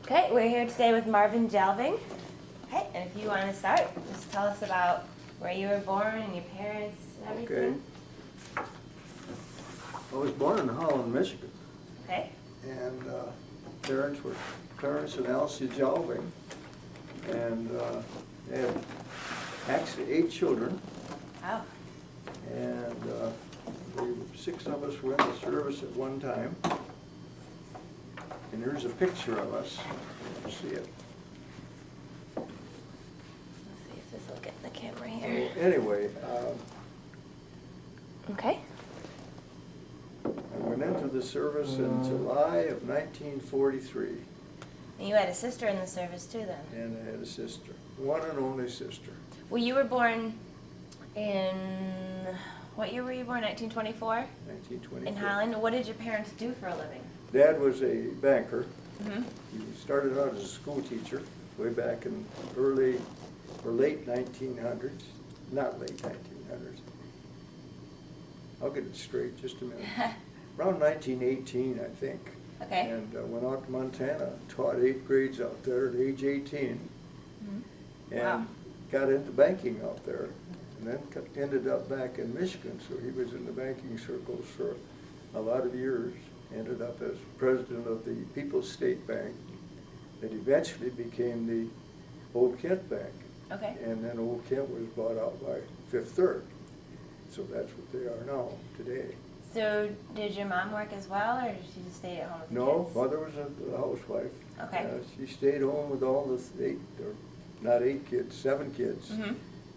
Okay, we're here today with Marvin Jalving. Okay, and if you want to start, just tell us about where you were born and your parents and everything. Okay. I was born in Holland, Michigan. Okay. And parents were Clarence and Elsie Jalving. And they had actually 8 children. Wow. And the 6 of us were in the service at one time. And here's a picture of us. You see it. Let's see if this will get in the camera here. So anyway, Okay. I went into the service in July of 1943. And you had a sister in the service too then? And I had a sister, one and only sister. Well, you were born in, what year were you born, 1924? 1924. In Holland. What did your parents do for a living? Dad was a banker. Mm-hmm. He started out as a school teacher way back in early or late 1900s. Not late 1900s. I'll get it straight, just a minute. Around 1918, I think. Okay. And went out to Montana, taught 8 grades out there at age 18. Mm-hmm. And Wow. got into banking out there. And then ended up back in Michigan, so he was in the banking circles for a lot of years. Ended up as president of the People's State Bank that eventually became the Old Kent Bank. Okay. And then Old Kent was bought out by Fifth Third. So that's what they are now, today. So did your mom work as well, or did she just stay at home with the No, kids? mother was a housewife. Okay. She stayed home with all the 8, or not 8 kids, 7 kids, Mm-hmm.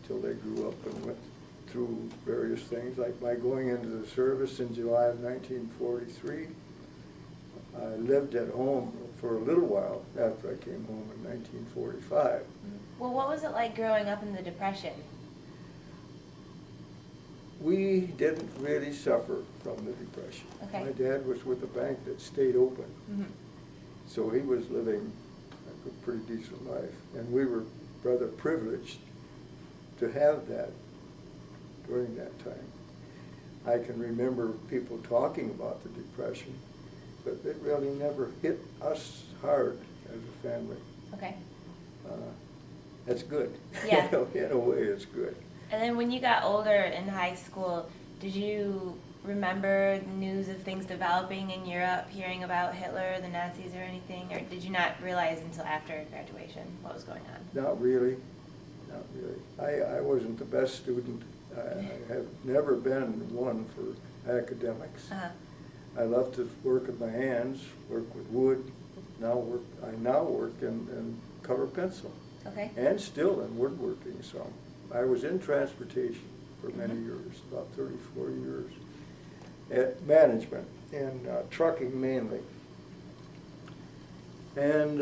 till they grew up and went through various things, like my going into the service in July of 1943. I lived at home for a little while after I came home in 1945. Well, what was it like growing up in the Depression? We didn't really suffer from the Depression. Okay. My dad was with a bank that stayed open, Mm-hmm. so he was living a pretty decent life. And we were rather privileged to have that during that time. I can remember people talking about the Depression, but it really never hit us hard as a family. Okay. That's good. Yeah. In a way, it's good. And then when you got older in high school, did you remember news of things developing in Europe, hearing about Hitler, the Nazis, or anything? Or did you not realize until after graduation what was going on? Not really. Not really. I wasn't the best student. I have never been one for academics. Uh-huh. I love to work with my hands, work with wood. I now work in color pencil. Okay. And still in woodworking some. I was in transportation for many years, about 34 years, at management and trucking mainly. And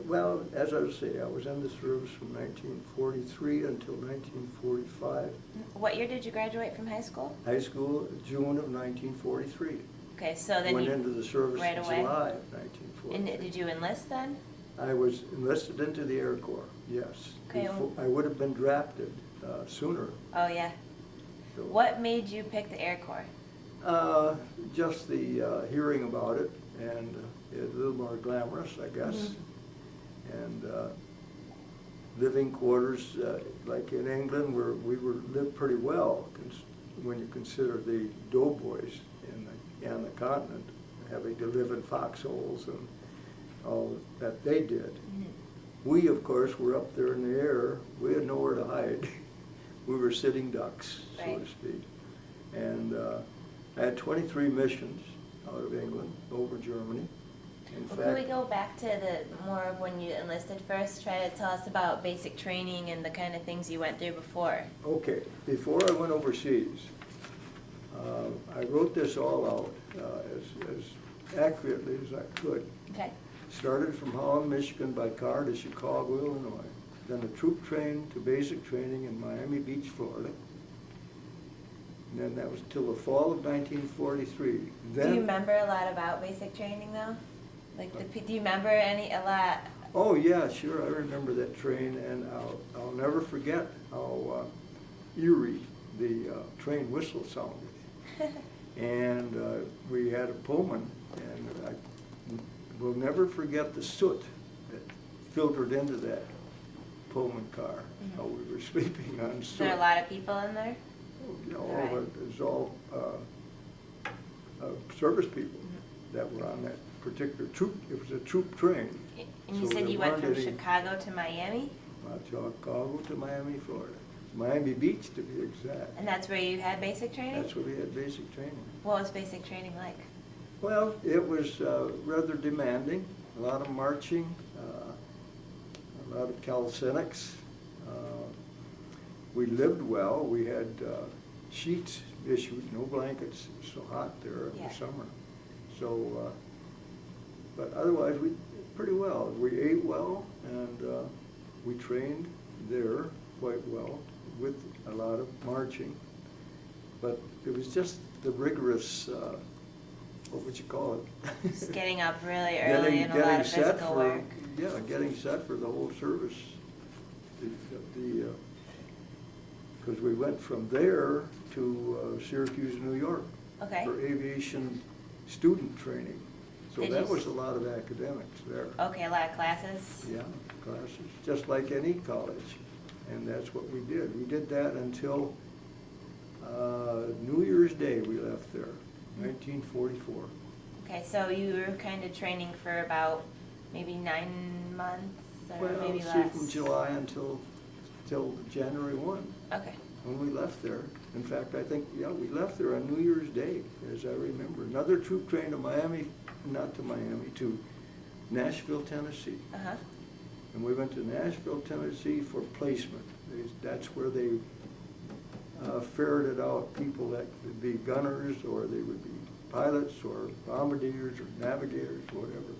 well, as I was saying, I was in the service from 1943 until 1945. What year did you graduate from high school? High school, June of 1943. Okay, so then Went you into the service right in away? July of 1943. And did you enlist then? I was enlisted into the Air Corps, yes. Okay. I would have been drafted sooner. Oh yeah. So, What made you pick the Air Corps? just the hearing about it, and it's a little more glamorous, I guess. Mm-hmm. And living quarters, like in England, where we lived pretty well, when you consider the doughboys on the continent, having to live in foxholes and all that they did. Mm-hmm. We, of course, were up there in the air. We had nowhere to hide. We were sitting ducks, so Right. to speak. And I had 23 missions out of England, over Germany. In Well, could we fact, go back to the more of when you enlisted first? Try to tell us about basic training and the kind of things you went through before. okay, before I went overseas, I wrote this all out as accurately as I could. Okay. Started from Holland, Michigan by car to Chicago, Illinois. Then a troop train to basic training in Miami Beach, Florida. And then that was till the fall of 1943. Then, Do you remember a lot about basic training though? Like, do you remember a lot? oh yeah, sure, I remember that train, and I'll never forget how eerie the train whistle sounded. And we had a Pullman, and we'll never forget the soot that filtered into that Pullman car. How we were sleeping on Is soot. there a lot of people in there? You know, Right. it was all service people that were on that particular troop. It was a troop train. And you So said there you went weren't from any- Chicago to Miami? Chicago to Miami, Florida. Miami Beach, to be exact. And that's where you had basic training? That's where we had basic training. What was basic training like? Well, it was rather demanding, a lot of marching, a lot of calisthenics. We lived well. We had sheets issued, no blankets. It was so hot there in Yeah. the summer. So, but otherwise, we did pretty well. We ate well, and we trained there quite well with a lot of marching. But it was just the rigorous, what would you call it? Just getting up really early and a lot of physical work. Yeah, getting set for the whole service. Because we went from there to Syracuse, New York. Okay. For aviation student training. So Did that you was a lot of academics there. Okay, a lot of classes? Yeah, classes, just like any college. And that's what we did. We did that until New Year's Day we left there, 1944. Okay, so you were kind of training for about maybe 9 months or Well, maybe see, less? from July until January 1, Okay. when we left there. In fact, I think, yeah, we left there on New Year's Day, as I remember. Another troop train to Miami, not to Miami, to Nashville, Tennessee. Uh-huh. And we went to Nashville, Tennessee for placement. That's where they ferreted out people that would be gunners, or they would be pilots, or bombardiers, or navigators, whatever.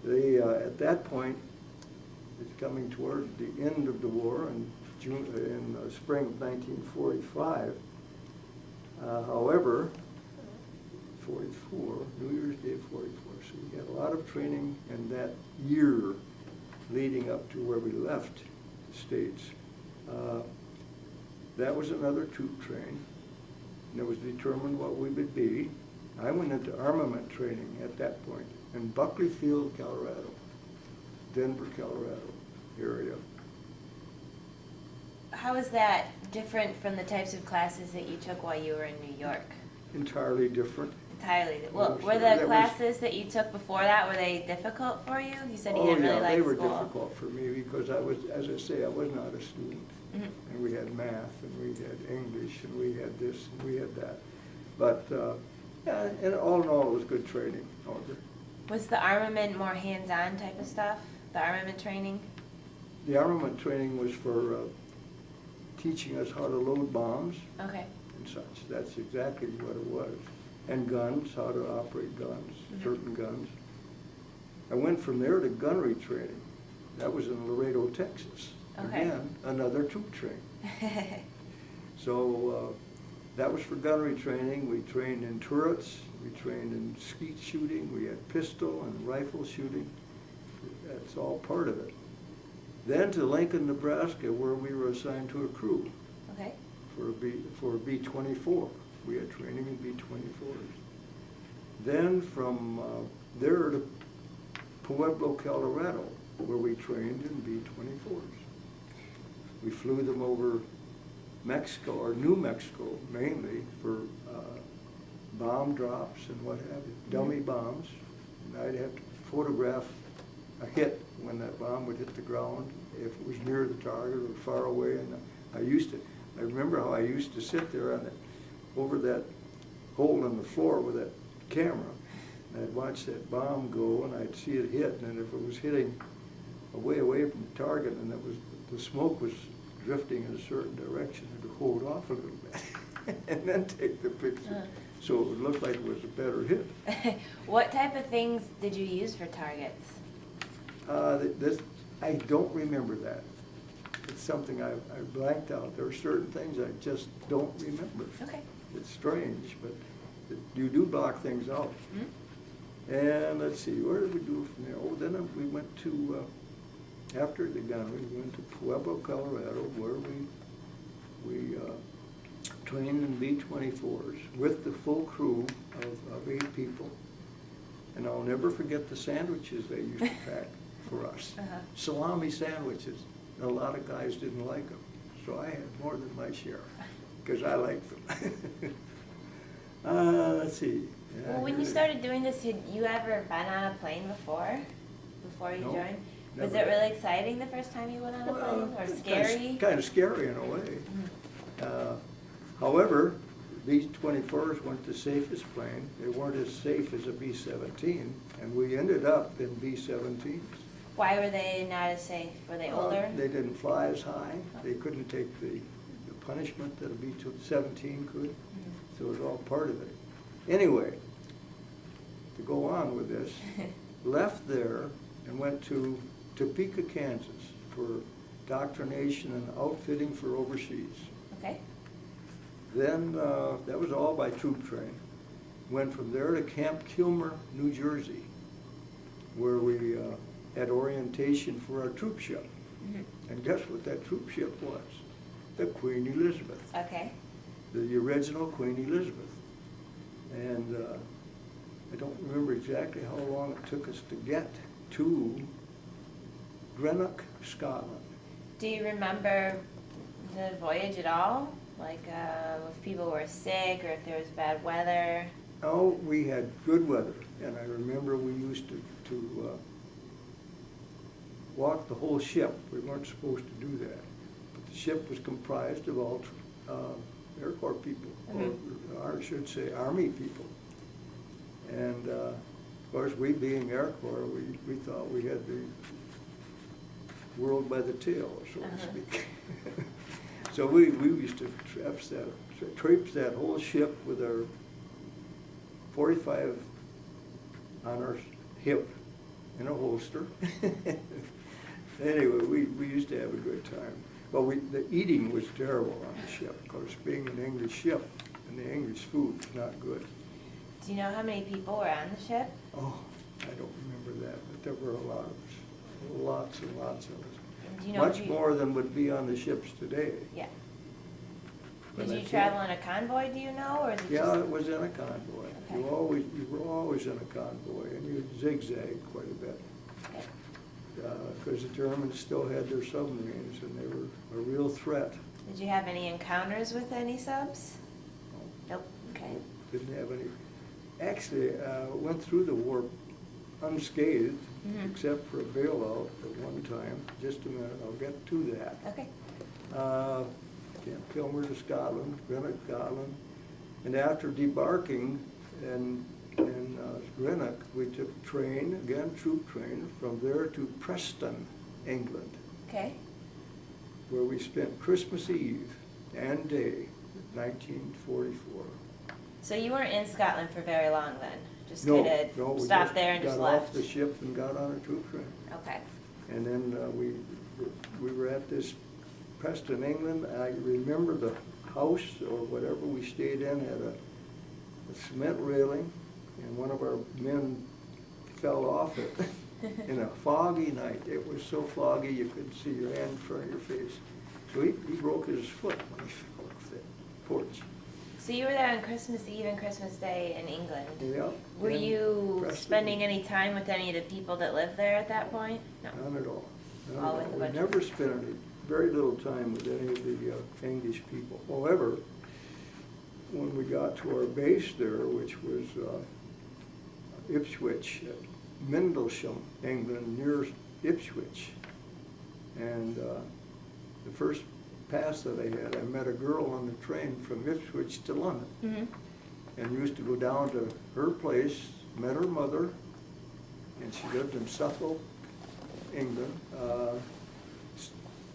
They, at that point, it's coming toward the end of the war in spring of 1945. However, 44, New Year's Day 44. So we had a lot of training in that year leading up to where we left the States. That was another troop train, and it was determined what we would be. I went into armament training at that point in Buckley Field, Colorado, Denver, Colorado area. How is that different from the types of classes that you took while you were in New York? Entirely different. Entirely. Well, sure. were the That was- classes that you took before that, were they difficult for you? You said you didn't really like they were school. difficult for me because I was, as I say, I was not a student. Mhm. And we had math, and we had English, and we had this, and we had that. But, yeah, and all in all, it was good training. Was the armament more hands-on type of stuff? The armament training? The armament training was for teaching us how to load bombs Okay. and such. That's exactly what it was. And guns, how to operate guns, certain guns. I went from there to gunnery training. That was in Laredo, Texas. Okay. Again, another troop train. So that was for gunnery training. We trained in turrets, we trained in skeet shooting, we had pistol and rifle shooting. That's all part of it. Then to Lincoln, Nebraska, where we were assigned to a crew Okay. for a B-24. We had training in B-24s. Then from there to Pueblo, Colorado, where we trained in B-24s. We flew them over Mexico, or New Mexico mainly, for bomb drops and what have you, dummy bombs. And I'd have to photograph a hit when that bomb would hit the ground, if it was near the target or far away. And I remember how I used to sit there on over that hole in the floor with that camera. And I'd watch that bomb go, and I'd see it hit, and if it was hitting away from the target, and the smoke was drifting in a certain direction, I'd hold off a little bit and then take the picture. So it would look like it was a better hit. What type of things did you use for targets? I don't remember that. It's something I blanked out. There are certain things I just don't remember. Okay. It's strange, but you do block things out. Mm-hmm. And let's see, where did we do from there? Oh, then we went to, after the gunnery, we went to Pueblo, Colorado, where we trained in B-24s with the full crew of 8 people. And I'll never forget the sandwiches they used to pack for us. Uh-huh. Salami sandwiches. And a lot of guys didn't like them, so I had more than my share, because I liked them. Let's see. Yeah, Well, when you here's- started doing this, had you ever been on a plane before you No, joined? Was never. it really exciting the first time you went on a plane, or scary? Kind of scary in a way. However, B-24s weren't the safest plane. They weren't as safe as a B-17, and we ended up in B-17s. Why were they not as safe? Were they older? They didn't fly as high. They couldn't take the punishment that a B-17 could. So it was all part of it. Anyway, to go on with this, left there and went to Topeka, Kansas for doctrination and outfitting for overseas. Okay. Then, that was all by troop train. Went from there to Camp Kilmer, New Jersey, where we had orientation for our troop ship. And guess what that troop ship was? The Queen Elizabeth. Okay. The original Queen Elizabeth. And I don't remember exactly how long it took us to get to Greenock, Scotland. Do you remember the voyage at all? Like if people were sick or if there was bad weather? Oh, we had good weather, and I remember we used to walk the whole ship. We weren't supposed to do that. But the ship was comprised of all Air Corps people, or I should say Army people. And of course, we being Air Corps, we thought we had the world by the tail, so to speak. So we used to traipse that whole ship with our 45 on our hip in a holster. Anyway, we used to have a good time. But the eating was terrible on the ship, of course, being an English ship, and the English food was not good. Do you know how many people were on the ship? Oh, I don't remember that, but there were a lot of us, lots and lots of us. Do you know Much more than would be on the ships today. Yeah. But Did I you can't- travel in a convoy, do you know, or is it Yeah, just? it was in a convoy. Okay. You were always in a convoy, and you zigzagged quite a bit. Okay. Because the Germans still had their submarines, and they were a real threat. Did you have any encounters with any subs? Nope. Okay. Didn't have any. Actually, went through the war unscathed, except for a bailout at one time. Just a minute, I'll get to that. Okay. Camp Kilmer to Scotland, Greenock, Scotland. And after debarking in Greenock, we took train, again troop train, from there to Preston, England, Okay. where we spent Christmas Eve and day, 1944. So you weren't in Scotland for very long then? Just No, kind no, of we stopped there and just got left? off the ship and got on a troop train. Okay. And then we were at this Preston, England. I remember the house or whatever we stayed in had a cement railing, and one of our men fell off it in a foggy night. It was so foggy you couldn't see your hand in front of your face. So he broke his foot when he fell off the porch. So you were there on Christmas Eve and Christmas Day in England? Yeah. Were and you Preston. spending any time with any of the people that lived there at that point? No. None at all. None All at with a all. bunch We of- never spent very little time with any of the English people. However, when we got to our base there, which was Ipswich, Mendlesham, England, near Ipswich, and the first pass that I had, I met a girl on the train from Ipswich to London, and used to go down to her place, met her mother, and she lived in Suffolk, England,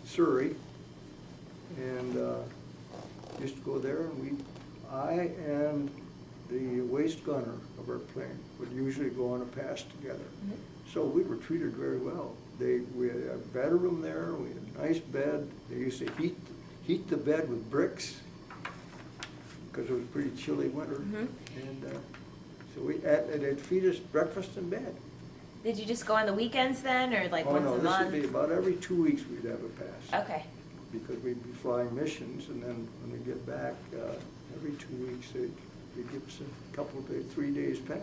Surrey, and used to go there, and I and the waist gunner of our plane would usually go on a pass together. So we were treated very well. We had a bedroom there, we had a nice bed. They used to heat the bed with bricks because it was a pretty chilly winter. And so they'd feed us breakfast in bed. Did you just go on the weekends then, or like once Oh, a no, month? this would be about every 2 weeks we'd have a pass. Okay. Because we'd be flying missions, and then when we get back, every 2 weeks, they'd give us a couple of days, 3 days pass.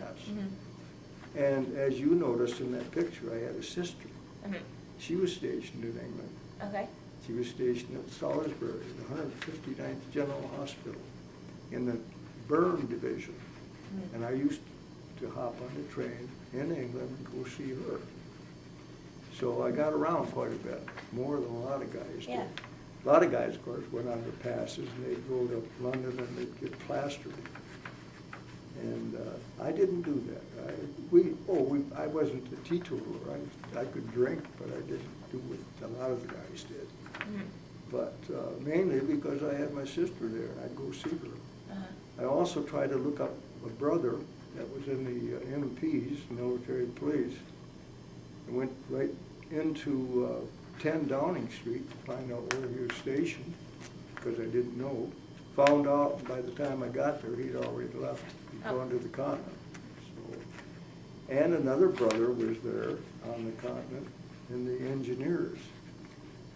And as you noticed in that picture, I had a sister. Mhm. She was stationed in England. Okay. She was stationed at Salisbury, the 159th General Hospital, in the burn division. Mhm. And I used to hop on the train in England and go see her. So I got around quite a bit, more than a lot of guys did. Yeah. A lot of guys, of course, went on the passes and they'd go to London and they'd get plastered. And I didn't do that. I wasn't a teetotaler. I could drink, but I didn't do what a lot of the guys did. Mhm. But mainly because I had my sister there, and I'd go see her. Uh-huh. I also tried to look up a brother that was in the MPs, military police, and went right into 10 Downing Street to find out where he was stationed, because I didn't know. Found out by the time I got there, he'd already left, he'd gone to the continent. So, and another brother was there on the continent in the engineers.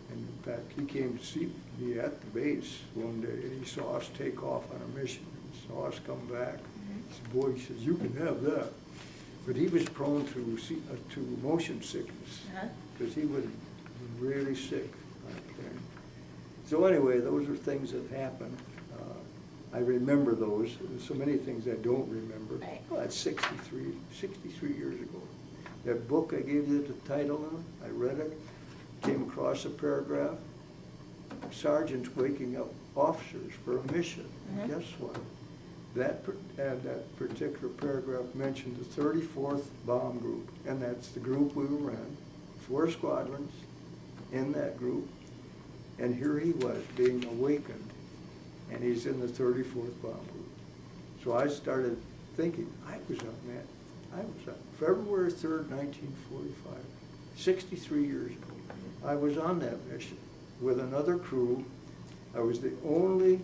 And in fact, he came to see me at the base one day, and he saw us take off on a mission, and saw us come back. He said, "Boy," he says, "you can have that." But he was prone to motion sickness, Uh-huh. because he was really sick on a plane. So anyway, those are things that happened. I remember those. There's so many things I don't remember. Right. Well, that's 63 years ago. That book I gave you the title on, I read it, came across a paragraph, sergeants waking up officers for a mission. Mhm. Guess what? That particular paragraph mentioned the 34th Bomb Group, and that's the group we were in, 4 squadrons in that group, and here he was being awakened, and he's in the 34th Bomb Group. So I started thinking, I was on February 3rd, 1945, 63 years ago. I was on that mission with another crew. I was the only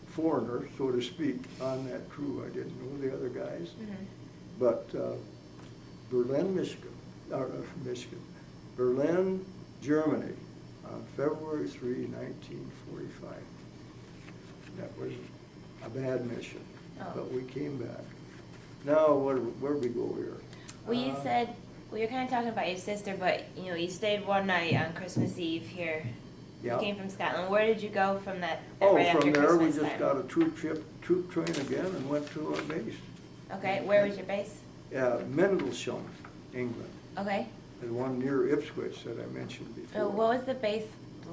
foreigner, so to speak, on that crew. I didn't know the other guys. Mhm. But Berlin, Germany, on February 3, 1945. That was a bad mission, Oh. but we came back. Now, where we go here? Well, you said, well, you're kind of talking about your sister, but, you stayed one night on Christmas Eve here. Yeah. You came from Scotland. Where did you go from that Oh, right from after there, we Christmas just time? got a troop train again and went to our base. Okay, where was your base? Mendlesham, England, Okay. the one near Ipswich that I mentioned before. So what was the base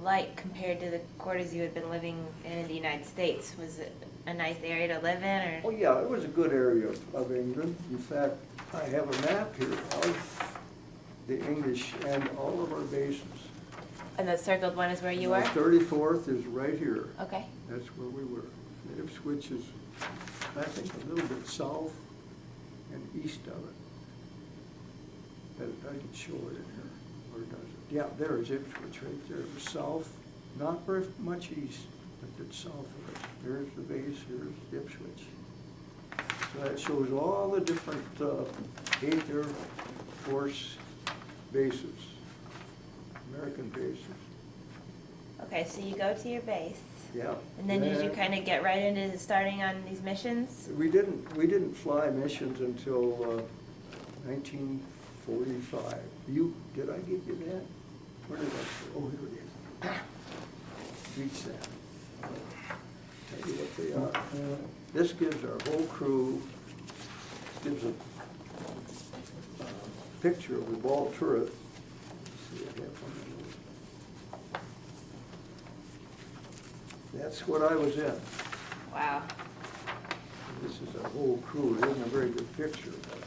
like compared to the quarters you had been living in the United States? Was it a nice area to live in, or? Oh, yeah, it was a good area of England. In fact, I have a map here of the English and all of our bases. And the circled one is where you were? The 34th is right here. Okay. That's where we were. Ipswich is, I think, a little bit south and east of it. But I can show it in here, or does it? Yeah, there is Ipswich right there. It was south, not very much east, but it's south of it. There's the base, here's Ipswich. So that shows all the different 8th Air Force bases, American bases. Okay, so you go to your base. Yeah. And then did you kind of get right into starting on these missions? We didn't fly missions until 1945. Did I give you that? Where did I? Oh, here it is. Reach that. Tell you what they are. This gives our whole crew, gives a picture of the ball turret. Let's see, I have one of those. That's what I was in. Wow. This is our whole crew. It isn't a very good picture, but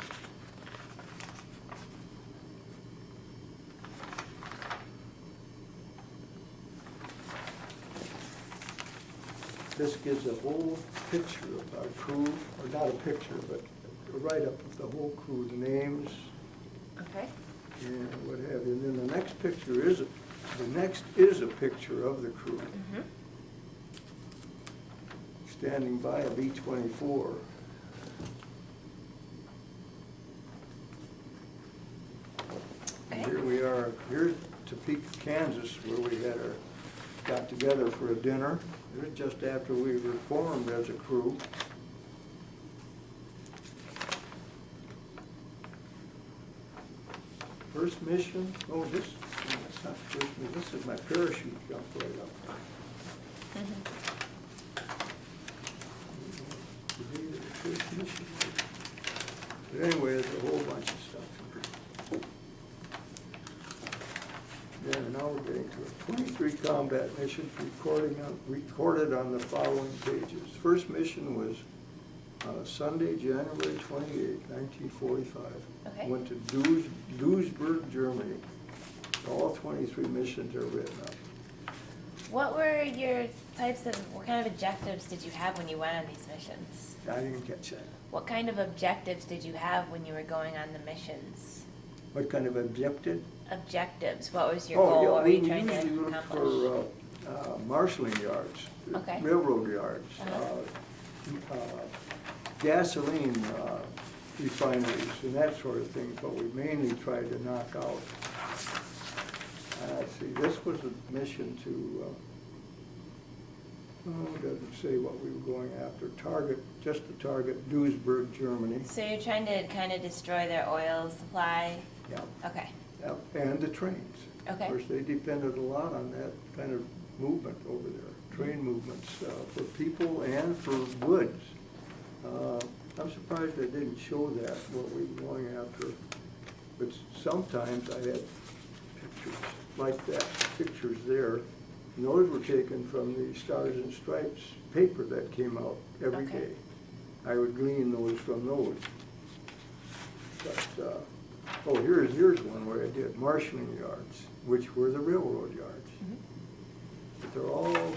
this gives a whole picture of our crew, or not a picture, but a write-up of the whole crew, the names Okay. and what have you. And then the next picture is, a picture of the crew Mm-hmm. standing by a B-24. And here we are, here's Topeka, Kansas, where we got together for a dinner. It was just after we were formed as a crew. First mission, oh, that's not the first mission, this is my parachute jump right up. The date of the first mission. But anyway, there's a whole bunch of stuff here. Yeah, now we're getting to it. 23 combat missions recorded on the following pages. First mission was Sunday, January 28, 1945. Okay. Went to Duisburg, Germany. All 23 missions are written up. What were your what kind of objectives did you have when you went on these missions? I didn't catch that. What kind of objectives did you have when you were going on the missions? What kind of objective? Objectives. What was your goal? What were you trying to we usually look accomplish? for marshalling yards, Okay. railroad yards, gasoline refineries, and that sort of thing, but we mainly tried to knock out. Let's see, this was a mission to, it doesn't say what we were going after, just to target Duisburg, Germany. So you're trying to kind of destroy their oil supply? Yeah. Okay. Yep, and the trains. Okay. Of course, they depended a lot on that kind of movement over there, train movements for people and for goods. I'm surprised they didn't show that, what we were going after, but sometimes I had pictures like that, pictures there. And those were taken from the Stars and Stripes paper that came out every Okay. day. I would glean those from those. But, oh, here's one where I did marshalling yards, which were the railroad yards. Mm-hmm. But they're all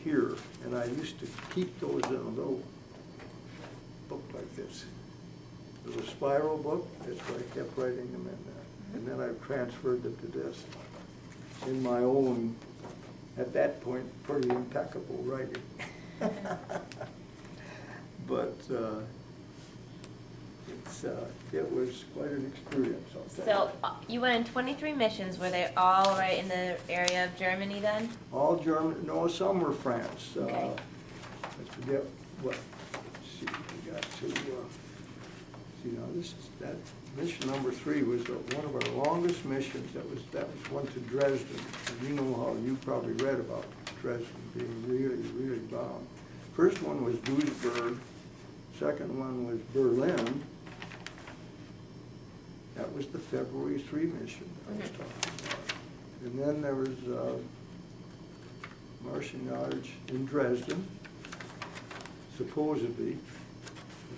here, and I used to keep those in a little book like this. It was a spiral book, that's why I kept writing them in there. And then I transferred them to this in my own, at that point, pretty impeccable writing. But it was quite an experience, I'll tell So you went on 23 missions. Were they all right in the area of Germany then? All German, no, some were France. Okay. I forget what, let's see, we got to, see now this is, that mission number 3 was one of our longest missions. That was one to Dresden. And you know how, you probably read about Dresden being really, really bombed. First one was Duisburg. Second one was Berlin. That was the February 3 mission I was talking about. And then there was marshalling yards in Dresden, supposedly.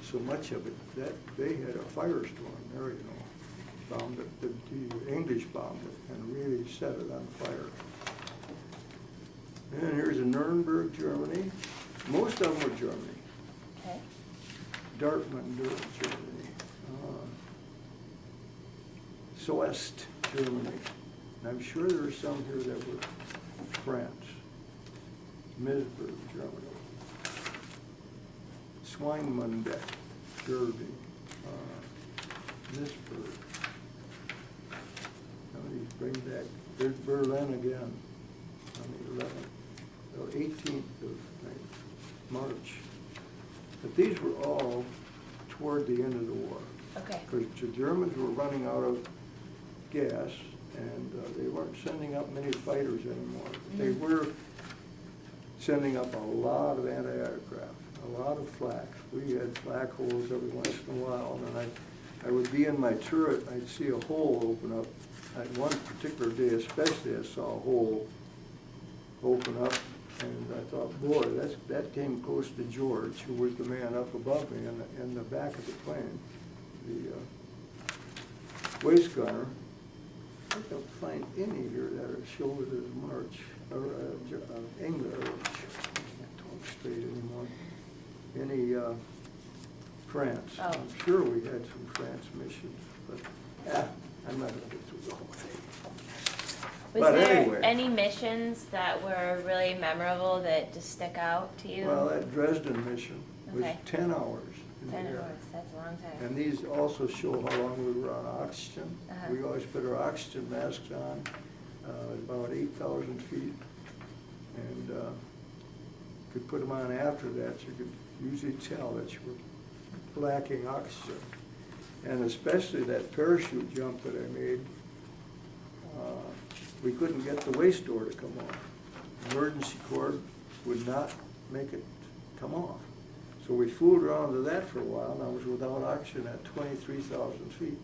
So much of it, that they had a firestorm there, you know. Bombed it, the English bombed it and really set it on fire. And here's in Nuremberg, Germany. Most of them were Germany. Okay. Dortmund, Germany. Soest, Germany. And I'm sure there are some here that were France. Middelburg, Germany. Schweinmundet, Germany. Nisburg. Now these bring back, there's Berlin again on the 11th, the 18th of March. But these were all toward the end of the war. Okay. Because the Germans were running out of gas, and they weren't sending up many fighters anymore. They were sending up a lot of anti-aircraft, a lot of flak. We had flak holes every once in a while, and I would be in my turret, I'd see a hole open up. At one particular day especially, I saw a hole open up, and I thought, boy, that came close to George, who was the man up above me in the back of the plane, the waist gunner. I don't find any here that are showed as March, or England, or I can't talk straight anymore. Any France. Oh. I'm sure we had some France missions, but I'm not going to get through the whole thing. Was But there anyway. any missions that were really memorable that just stick out to you? Well, that Dresden mission was Okay. 10 hours in 10 the air. hours, that's a long time. And these also show how long we were on oxygen. Uh-huh. We always put our oxygen masks on, about 8,000 feet. And could put them on after that, so you could usually tell that you were lacking oxygen. And especially that parachute jump that I made, we couldn't get the waist door to come off. Emergency cord would not make it come off. So we fooled around with that for a while, and I was without oxygen at 23,000 feet.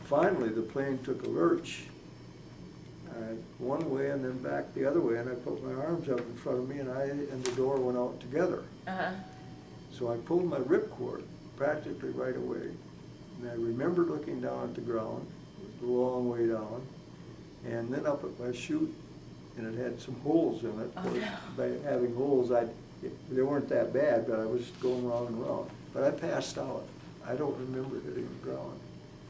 Finally, the plane took a lurch, one way and then back the other way, and I put my arms up in front of me, and the door went out together. So I pulled my ripcord practically right away, and I remember looking down at the ground, it was a long way down, and then up at my chute, and it had some holes in it. Oh, no. By having holes, they weren't that bad, but I was going round and round. But I passed out. I don't remember hitting the ground.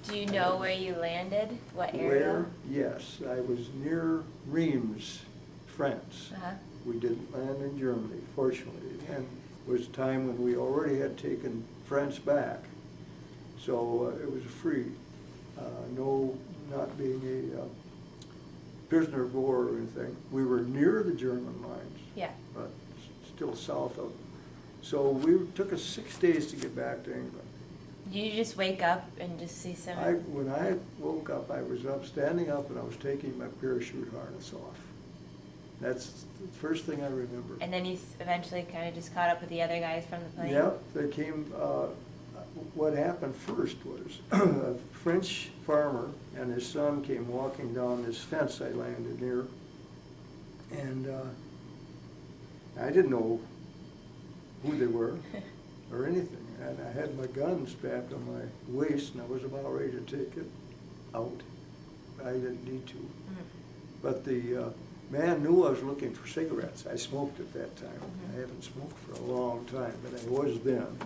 Do you know where you landed? What area? Where? Yes, I was near Reims, France. We didn't land in Germany, fortunately. And it was a time when we already had taken France back. So it was free. Not being a prisoner of war or anything. We were near the German lines. Yeah. But still south of them. So we took us 6 days to get back to England. Did you just wake up and just see some? When I woke up, I was standing up, and I was taking my parachute harness off. That's the first thing I remember. And then you eventually kind of just caught up with the other guys from the plane? Yep, they came, what happened first was a French farmer and his son came walking down this fence I landed near, and I didn't know who they were or anything. And I had my gun strapped on my waist, and I was about ready to take it out. I didn't need to. But the man knew I was looking for cigarettes. I smoked at that time. I haven't smoked for a long time, but I was then.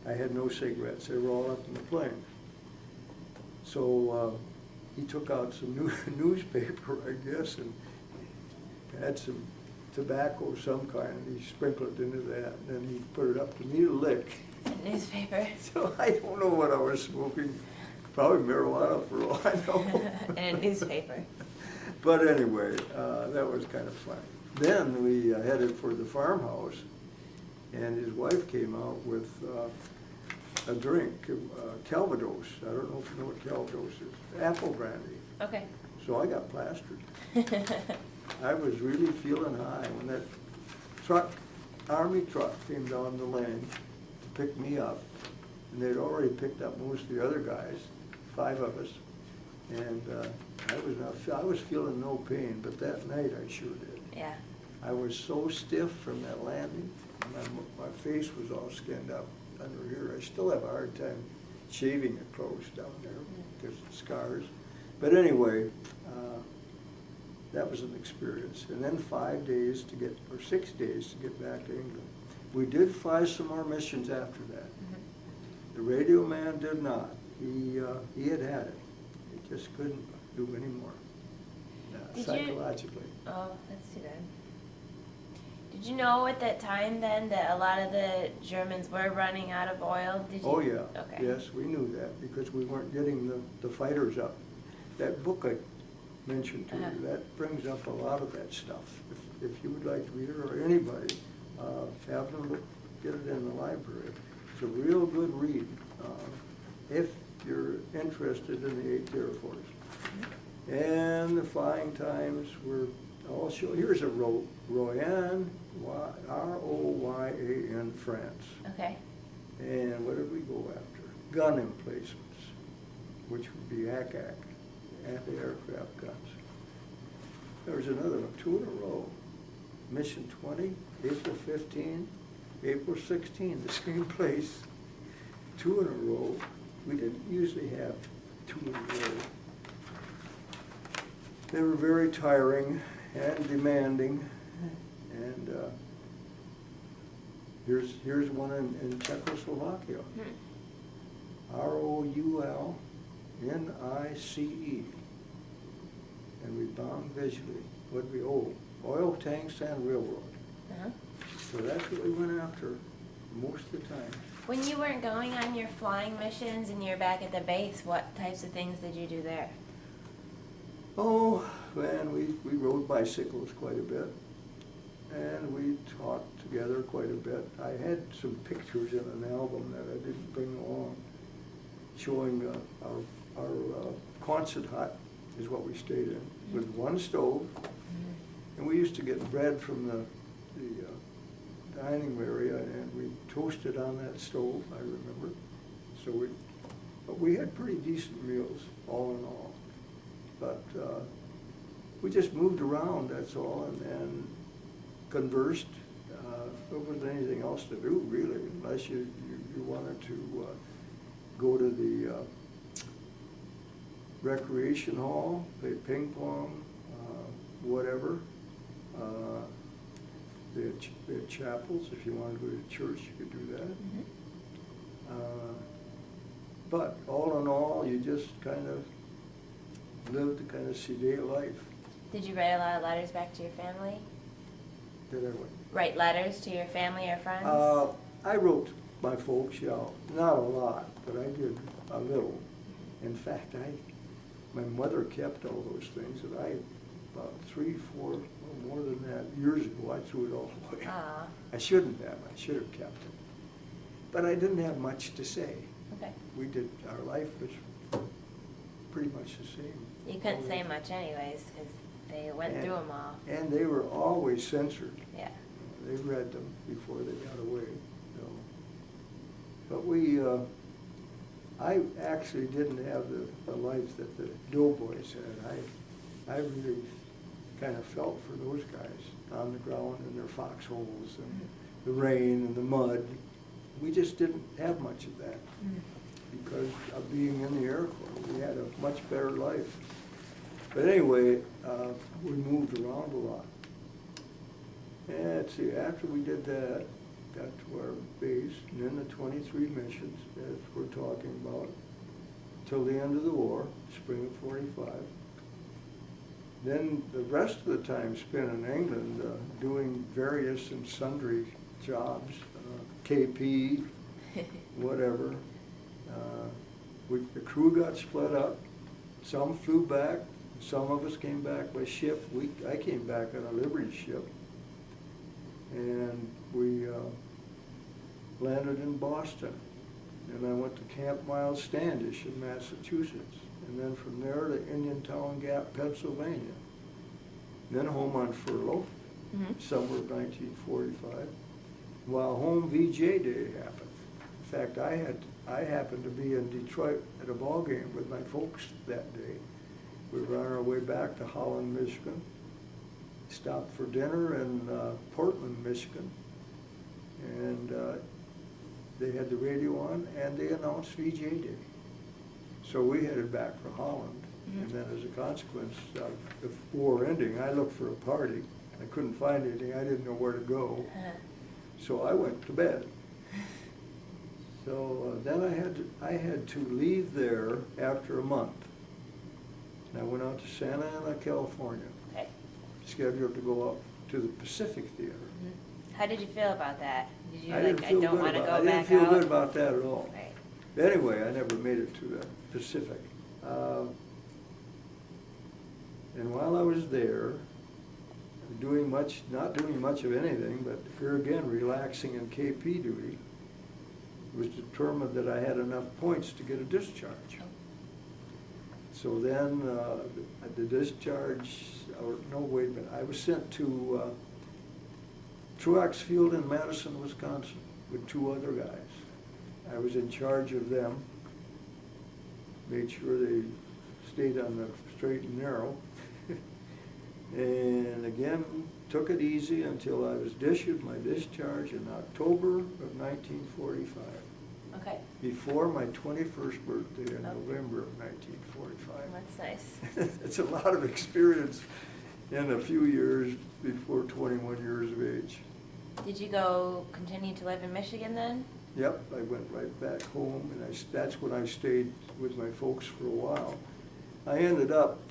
I had no cigarettes. They were all up in the plane. So he took out some newspaper, I guess, and had some tobacco of some kind, and he sprinkled it into that, and then he put it up to me to lick. Newspaper. So I don't know what I was smoking. Probably marijuana for all I know. In a newspaper. But anyway, that was kind of fun. Then we headed for the farmhouse, and his wife came out with a drink, Calvados. I don't know if you know what Calvados is. Apple brandy. Okay. So I got plastered. I was really feeling high when that army truck came down the lane to pick me up. And they'd already picked up most of the other guys, 5 of us. And I was feeling no pain, but that night I sure did. Yeah. I was so stiff from that landing. My face was all skinned up under here. I still have a hard time shaving it close down there because of scars. But anyway, that was an experience. And then 5 days to get, or 6 days to get back to England. We did fly some more missions after that. The radio man did not. He had it. He just couldn't do anymore, psychologically. Oh, that's too bad. Did you know at that time then that a lot of the Germans were running out of oil? Did you? Oh yeah. Okay. Yes, we knew that because we weren't getting the fighters up. That book I mentioned to you, that brings up a lot of that stuff. If you would like to read it, or anybody, have them get it in the library. It's a real good read if you're interested in the 8th Air Force. And the flying times were also, here's a Royan, R-O-Y-A-N, France. Okay. And what did we go after? Gun emplacements, which would be ACAC, anti-aircraft guns. There was another one, 2 in a row. Mission 20, April 15, April 16, the same place, 2 in a row. We didn't usually have 2 in a row. They were very tiring and demanding. And here's one in Czechoslovakia. ROULNICE. And we bombed visually. What we owe? Oil tanks and railroad. So that's what we went after most of the time. When you weren't going on your flying missions and you're back at the base, what types of things did you do there? Oh, man, we rode bicycles quite a bit. And we talked together quite a bit. I had some pictures in an album that I didn't bring along. showing our Quonset hut is what we stayed in, with one stove. And we used to get bread from the dining area, and we toasted on that stove, I remember. But we had pretty decent meals, all in all. But we just moved around, that's all, and conversed. There wasn't anything else to do, really, unless you wanted to go to the recreation hall, play ping pong, whatever. They had chapels. If you wanted to go to church, you could do that. But all in all, you just kind of lived a kind of sedate life. Did you write a lot of letters back to your family? Did I what? Write letters to your family or friends? I wrote my folks, yeah, not a lot, but I did a little. In fact, my mother kept all those things, and about 3, 4, or more than that, years ago, I threw it all away. I shouldn't have. I should have kept it. But I didn't have much to say. Okay. Our life was pretty much the same. You couldn't say much anyways, because they went through them all. And they were always censored. Yeah. They read them before they got away. But I actually didn't have the life that the doughboys had. I really kind of felt for those guys on the ground in their foxholes and the rain and the mud. We just didn't have much of that because of being in the Air Corps. We had a much better life. But anyway, we moved around a lot. And let's see, after we did that, got to our base, and then the 23 missions that we're talking about, till the end of the war, spring of 45. Then the rest of the time spent in England doing various and sundry jobs, KP, whatever. The crew got split up. Some flew back. Some of us came back by ship. I came back on a Liberty ship. And we landed in Boston. And I went to Camp Miles Standish in Massachusetts. And then from there to Indiantown Gap, Pennsylvania. Then home on furlough, summer of 1945, while home VJ Day happened. In fact, I happened to be in Detroit at a ball game with my folks that day. We were on our way back to Holland, Michigan. Stopped for dinner in Portland, Michigan. And they had the radio on, and they announced VJ Day. So we headed back for Holland. And then as a consequence of the war ending, I looked for a party. I couldn't find anything. I didn't know where to go. So I went to bed. So then I had to leave there after a month. And I went out to Santa Ana, California. Okay. Scheduled to go up to the Pacific Theater. How did you feel about that? Did you I don't want to go back out? I didn't feel good about that at all. Right. Anyway, I never made it to the Pacific. And while I was there, not doing much of anything, but here again, relaxing in KP duty, it was determined that I had enough points to get a discharge. So then the discharge, I was sent to Truax Field in Madison, Wisconsin, with 2 other guys. I was in charge of them, made sure they stayed on the straight and narrow. And again, took it easy until I was issued my discharge in October of 1945. Okay. Before my 21st birthday in November of 1945. That's nice. It's a lot of experience in a few years before 21 years of age. Did you continue to live in Michigan then? Yep, I went right back home, and that's when I stayed with my folks for a while. I ended up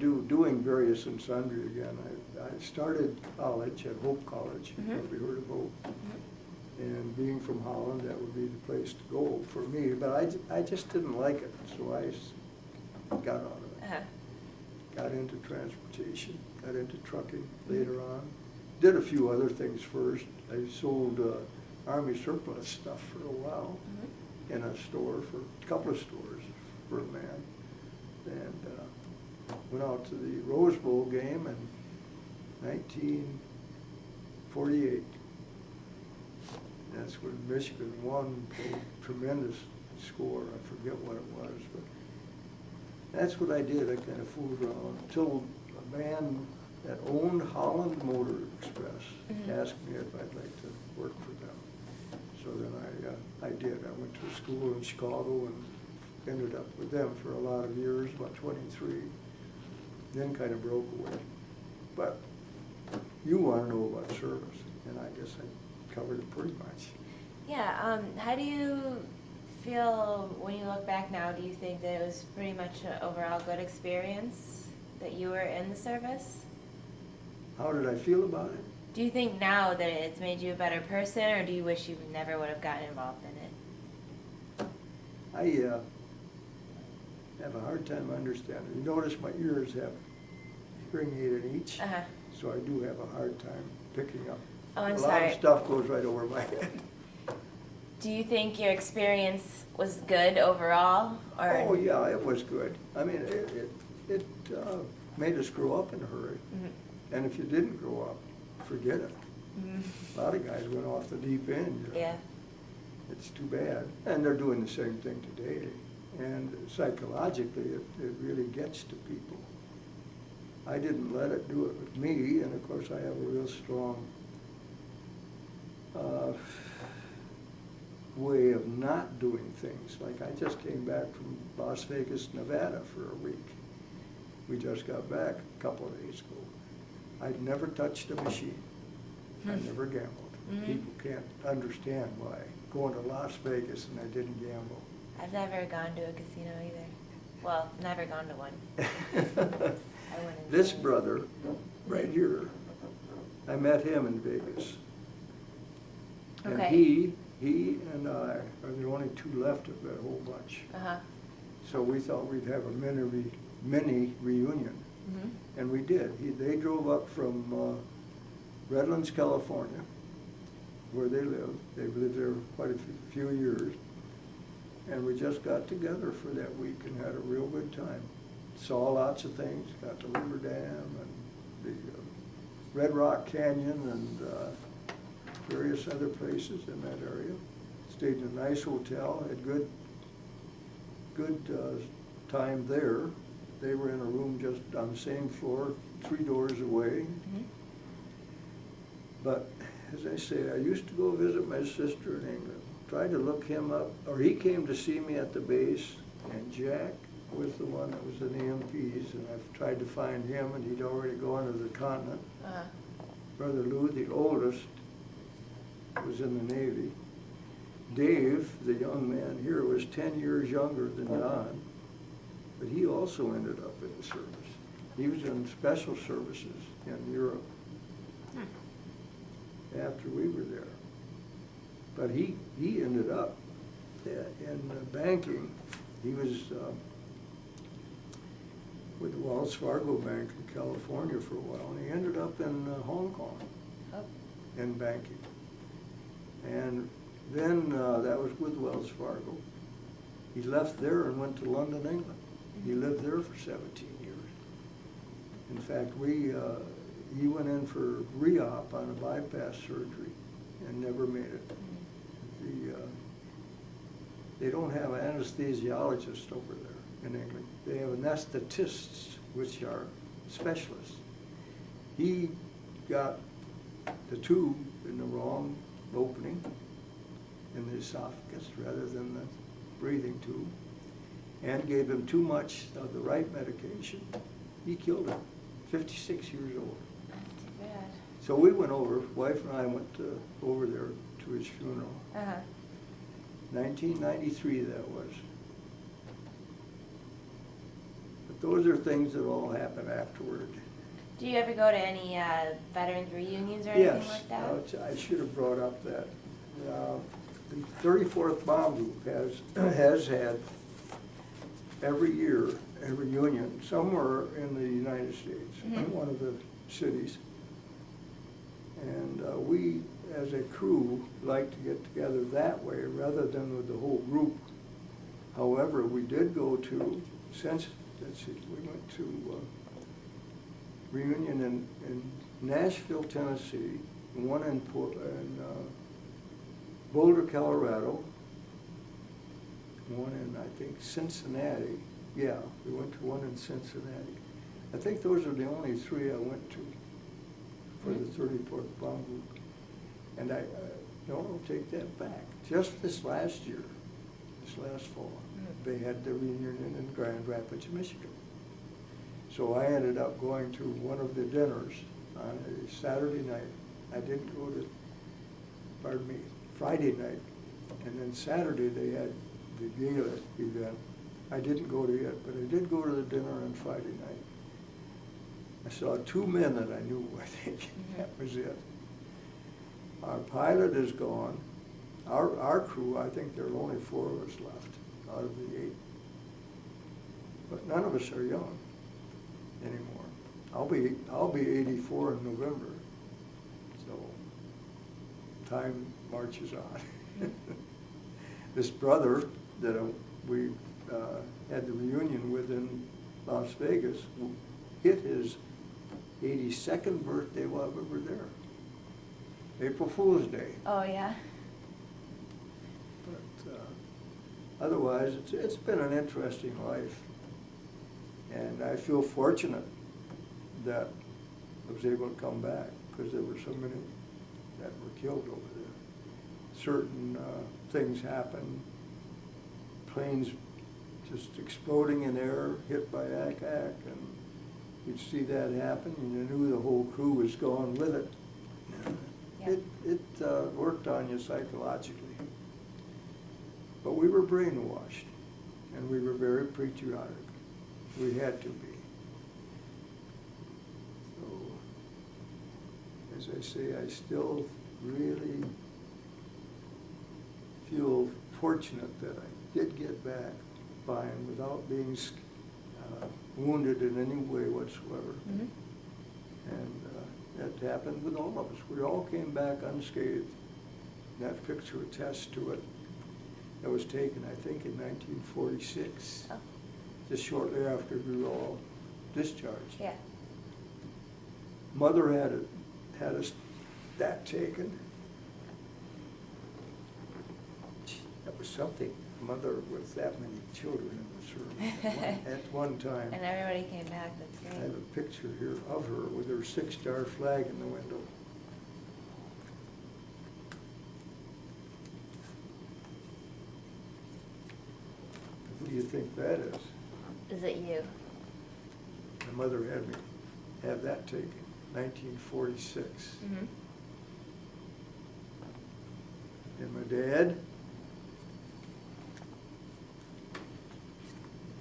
doing various and sundry again. I started college at Hope College. Probably heard of Hope. And being from Holland, that would be the place to go for me. But I just didn't like it, so I got out of it. Got into transportation, got into trucking later on. Did a few other things first. I sold Army surplus stuff for a while. in a store for, a couple of stores for a man. And went out to the Rose Bowl game in 1948. That's when Michigan won a tremendous score. I forget what it was, but that's what I did. I kind of fooled around until a man that owned Holland Motor Express asked me if I'd like to work for them. So then I did. I went to a school in Chicago and ended up with them for a lot of years, about 23. Then kind of broke away. But you want to know about service, and I guess I covered it pretty much. Yeah, how do you feel when you look back now? Do you think that it was pretty much an overall good experience that you were in the service? How did I feel about it? Do you think now that it's made you a better person, or do you wish you never would have gotten involved in it? I have a hard time understanding. You notice my ears have hearing aid in each, so I do have a hard time picking up. Oh, I'm a sorry. lot of stuff goes right over my head. Do you think your experience was good overall? Or? Oh yeah, it was good. I mean, it made us grow up in a hurry. And if you didn't grow up, forget it. A lot of guys went off the deep end. You know? Yeah. It's too bad. And they're doing the same thing today. And psychologically, it really gets to people. I didn't let it do it with me, and of course I have a real strong way of not doing things. Like I just came back from Las Vegas, Nevada for a week. We just got back a couple of days ago. I'd never touched a machine. I never gambled. People can't understand why. Going to Las Vegas and I didn't gamble. I've never gone to a casino either. Well, never gone to one. I went in This brother, right here, I met him in Vegas. And Okay. he and I are the only two left of that whole bunch. So we thought we'd have a mini reunion. And we did. They drove up from Redlands, California, where they live. They've lived there quite a few years. And we just got together for that week and had a real good time. Saw lots of things, got to Beaver Dam and the Red Rock Canyon and various other places in that area. Stayed in a nice hotel, had good time there. They were in a room just on the same floor, 3 doors away. But as I say, I used to go visit my sister in England. Tried to look him up, or he came to see me at the base, and Jack was the one that was in the MPs, and I've tried to find him, and he'd already gone to the continent. Brother Lou, the oldest, was in the Navy. Dave, the young man here, was 10 years younger than Don, but he also ended up in the service. He was in special services in Europe after we were there. But he ended up in banking. He was with the Wells Fargo Bank in California for a while, and he ended up in Hong Kong in banking. And then that was with Wells Fargo. He left there and went to London, England. He lived there for 17 years. In fact, he went in for re-op on a bypass surgery and never made it. They don't have anesthesiologists over there in England. They have anesthetists, which are specialists. He got the tube in the wrong opening in the esophagus rather than the breathing tube, and gave him too much of the right medication. He killed him, 56 years old. That's too bad. So we went over, wife and I went over there to his funeral. 1993 that was. But those are things that all happen afterward. Do you ever go to any veterans reunions or anything like that? Yes, I should have brought up that. The 34th Bomb Group has had every year a reunion somewhere in the United States, in one of the cities. And we as a crew, like to get together that way rather than with the whole group. However, we did go to, we went to reunion in Nashville, Tennessee, one in Boulder, Colorado, one in, I think, Cincinnati. Yeah, we went to one in Cincinnati. I think those are the only three I went to for the 34th Bomb Group. And no, I'll take that back. Just this last year, this last fall, they had the reunion in Grand Rapids, Michigan. So I ended up going to one of the dinners on a Saturday night. I didn't go to, Friday night. And then Saturday they had the gala event. I didn't go to it, but I did go to the dinner on Friday night. I saw two men that I knew, I think. That was it. Our pilot is gone. Our crew, I think there are only 4 of us left out of the 8. But none of us are young anymore. I'll be 84 in November. So time marches on. This brother that we had the reunion with in Las Vegas hit his 82nd birthday while we were there. April Fool's Day. Oh, yeah. But otherwise, it's been an interesting life. And I feel fortunate that I was able to come back because there were so many that were killed over there. Certain things happened. Planes just exploding in air, hit by ack-ack, and you'd see that happen, and you knew the whole crew was gone with it. Yeah. It worked on you psychologically. But we were brainwashed, and we were very patriotic. We had to be. So, as I say, I still really feel fortunate that I did get back fine without being wounded in any way whatsoever. Mm-hmm. And that happened with all of us. We all came back unscathed. That picture attests to it. That was taken, I think, in 1946, just shortly after we were all discharged. Yeah. Mother had us that taken. That was something. Mother with that many children in the service at one time. And everybody came back, that's I great. have a picture here of her with her 6-star flag in the window. Who do you think that is? Is it you? My mother had me have that taken, 1946. Mm-hmm. And my dad,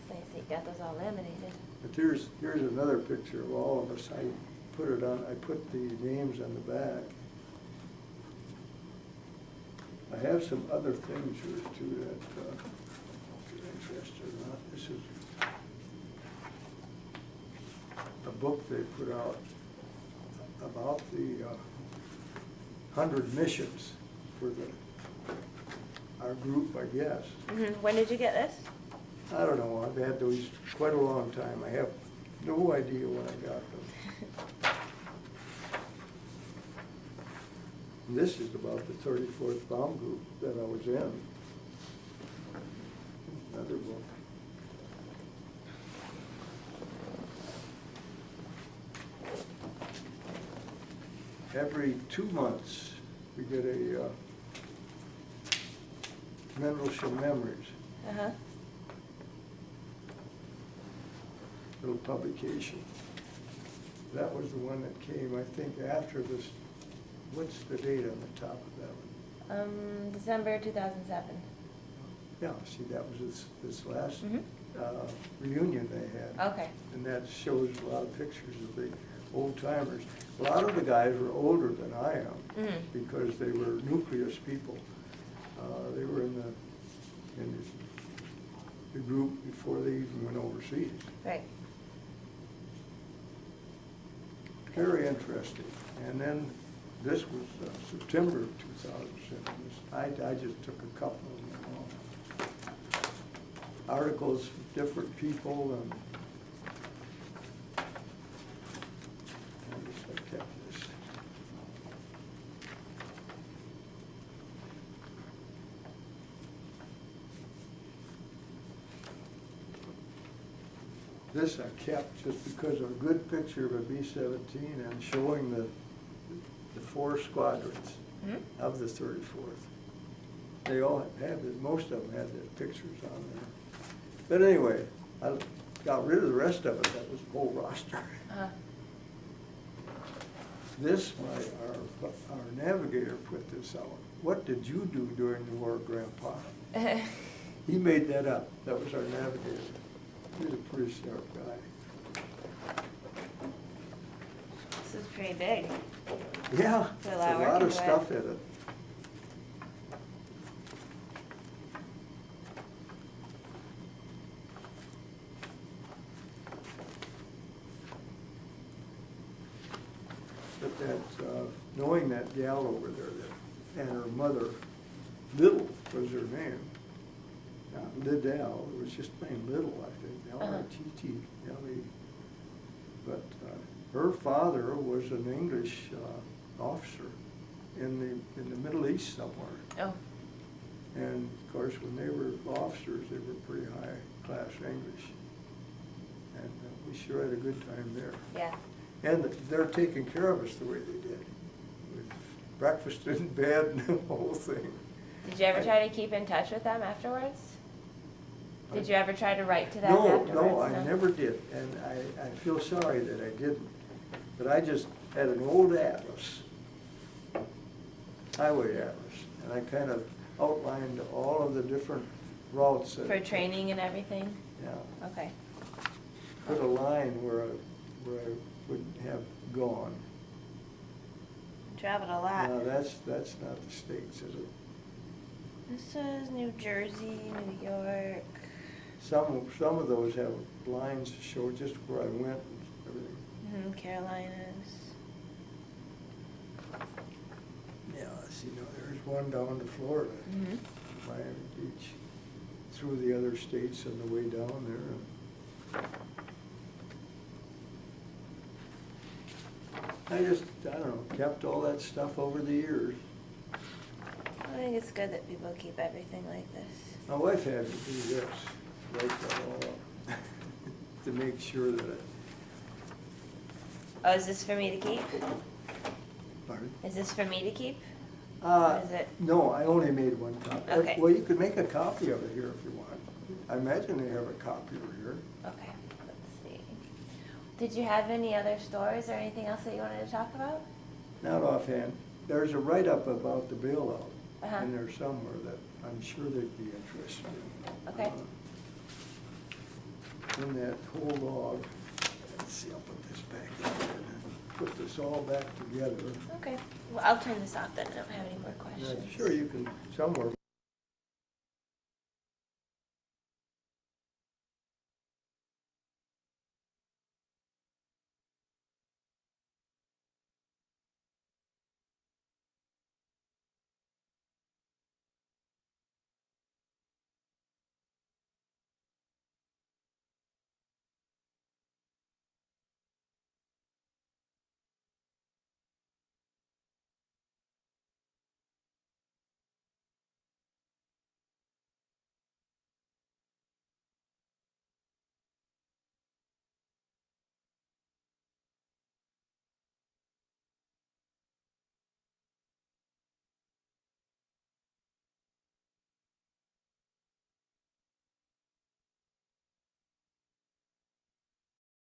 So you got those all laminated. but here's another picture of all of us. I put the names on the back. I have some other things here too that if you're interested or not. This is a book they put out about the 100 missions for our group, I guess. Mm-hmm. When did you get this? I don't know, I've had those quite a long time. I have no idea when I got them. And this is about the 34th Bomb Group that I was in. Another book. Every 2 months, we get a Mendelsohn Memories. Uh-huh. Little publication. That was the one that came, I think, after this. What's the date on the top of that one? December 2007. Yeah, see, that was this last Mhm. reunion they had. Okay. And that shows a lot of pictures of the old timers. A lot of the guys were older than I am Mhm. because they were nucleus people. They were in the group before they even went overseas. Right. Very interesting. And then This was September of 2007. I just took a couple of them, articles from different people, and I guess I kept this. This I kept just because of a good picture of a B-17 and showing the four squadrons of the 34th. They all had, most of them had their pictures on there. But anyway, I got rid of the rest of it. That was the whole roster. This, our navigator put this out. What did you do during the war, Grandpa? He made that up. That was our navigator. He's a pretty sharp guy. This is pretty big. Yeah, There's a a lot of lot working of stuff with. in it. But that, knowing that gal over there, and her mother, Little was her name. Liddell, it was just plain Little, I think, L-I-T-T-L-E. But her father was an English officer in the Middle East somewhere. Oh. And of course, when they were officers, they were pretty high-class English. And we sure had a good time there. Yeah. And they're taking care of us the way they did, with breakfast in bed and the whole thing. Did you ever try to keep in touch with them afterwards? Did you ever try to write to them No, afterwards? no, I never did, and I feel sorry that I didn't. But I just had an old atlas, highway atlas, and I kind of outlined all of the different routes. For training and everything? Yeah. Okay. Put a line where I would have gone. Traveled a lot. Now, that's not the States, is it? This is New Jersey, New York. Some of those have lines to show just where I went and everything. Carolinas. Yeah, see, now there's one down to Florida, Miami Beach, through the other states on the way down there. I don't know, kept all that stuff over the years. I think it's good that people keep everything like this. My wife had to do this, write that all up, to make sure that Oh, is this for me to keep? Pardon? Is this for me to keep? Or is it? No, I only made one copy. Okay. Well, you could make a copy of it here if you want. I imagine they have a copy over here. Okay, let's see. Did you have any other stories or anything else that you wanted to talk about? Not offhand. There's a write-up about the bailout Uh-huh. in there somewhere that I'm sure they'd be interested in. Okay. In that whole log. Let's see, I'll put this back in there and put this all back together. Okay, well, I'll turn this off then, I don't have any more questions. I'm sure you can somewhere